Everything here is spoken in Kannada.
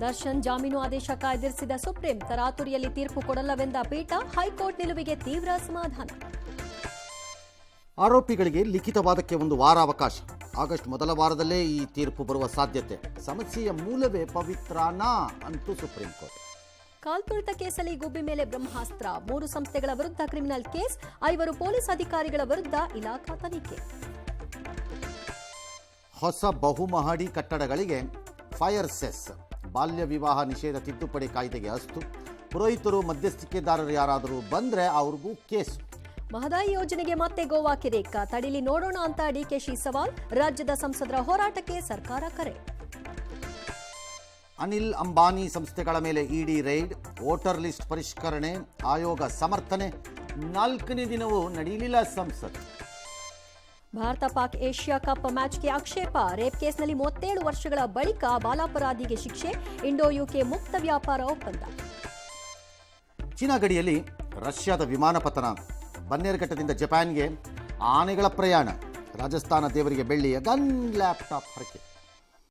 ದರ್ಶನ್ ಜಾಮೀನು ಆದೇಶ ಕಾಯ್ದಿರಿಸಿದ ಸುಪ್ರೀಂ, ತರಾತುರಿಯಲ್ಲಿ ತೀರ್ಪು ಕೊಡಲ್ಲವೆಂದ ಪೀಠ, ಹೈಕೋರ್ಟ್ ನಿಲುವಿಗೆ ತೀವ್ರ ಅಸಮಾಧಾನ. ಆರೋಪಿಗಳಿಗೆ ಲಿಖಿತವಾದಕ್ಕೆ ಒಂದು ವಾರ ಅವಕಾಶ. ಆಗಸ್ಟ್ ಮೊದಲ ವಾರದಲ್ಲೇ ಈ ತೀರ್ಪು ಬರುವ ಸಾಧ್ಯತೆ. ಸಮಸ್ಯೆಯ ಮೂಲವೇ ಪವಿತ್ರನಾ ಅಂತೂ ಸುಪ್ರೀಂ ಕೋರ್ಟ್. ಕಾಲ್ತುಳಿತ ಕೇಸಲ್ಲಿ ಗುಬ್ಬಿ ಮೇಲೆ ಬ್ರಹ್ಮಾಸ್ತ್ರ, 3 ಸಂಸ್ಥೆಗಳ ವಿರುದ್ಧ ಕ್ರಿಮಿನಲ್ ಕೇಸ್, 5 ಪೊಲೀಸ್ ಅಧಿಕಾರಿಗಳ ವಿರುದ್ಧ ಇಲಾಖಾ ತನಿಖೆ. ಹೊಸ ಬಹುಮಹಡಿ ಕಟ್ಟಡಗಳಿಗೆ ಫೈರ್ ಸೆಸ್, ಬಾಲ್ಯ ವಿವಾಹ ನಿಷೇಧ ತಿದ್ದುಪಡಿ ಕಾಯ್ದೆಗೆ ಅಸ್ತು. ಪುರೋಹಿತರು ಮಧ್ಯಸ್ಥಿಕೆದಾರರು ಯಾರಾದರೂ ಬಂದ್ರೆ ಅವ್ರಿಗೂ ಕೇಸು. ಮಹದಾಯಿ ಯೋಜನೆಗೆ ಮತ್ತೆ ಗೋವಾ ಕಿರೇಕ, ತಡಿಲಿ ನೋಡೋಣ ಅಂತ ಡಿಕೆಶಿ ಸವಾಲ್, ರಾಜ್ಯದ ಸಂಸದರ ಹೋರಾಟಕ್ಕೆ ಸರ್ಕಾರ ಕರೆ. ಅನಿಲ್ ಅಂಬಾನಿ ಸಂಸ್ಥೆಗಳ ಮೇಲೆ ಇಡಿ ರೈಡ್, ವೋಟರ್ ಲಿಸ್ಟ್ ಪರಿಷ್ಕರಣೆ ಆಯೋಗ ಸಮರ್ಥನೆ, 4ನೇ ದಿನವೂ ನಡೆಯಲಿಲ್ಲ ಸಂಸತ್. ಭಾರತ ಪಾಕ್ ಏಷ್ಯಾ ಕಪ್ ಮ್ಯಾಚ್ಗೆ ಆಕ್ಷೇಪ, ರೇಪ್ ಕೇಸ್ನಲ್ಲಿ 37 ವರ್ಷಗಳ ಬಳಿಕ ಬಾಲಾಪರಾಧಿಗೆ ಶಿಕ್ಷೆ, ಇಂಡೋ ಯುಕೆ ಮುಕ್ತ ವ್ಯಾಪಾರ ಒಪ್ಪಂದ. ಚೀನಾ ಗಡಿಯಲ್ಲಿ ರಷ್ಯಾದ ವಿಮಾನ ಪತನ, ಬನ್ನೇರುಘಟ್ಟದಿಂದ ಜಪಾನ್ಗೆ ಆನೆಗಳ ಪ್ರಯಾಣ, ರಾಜಸ್ಥಾನ ದೇವರಿಗೆ ಬೆಳ್ಳಿಯ ಗನ್ ಲ್ಯಾಪ್ಟಾಪ್ ಹರಕೆ.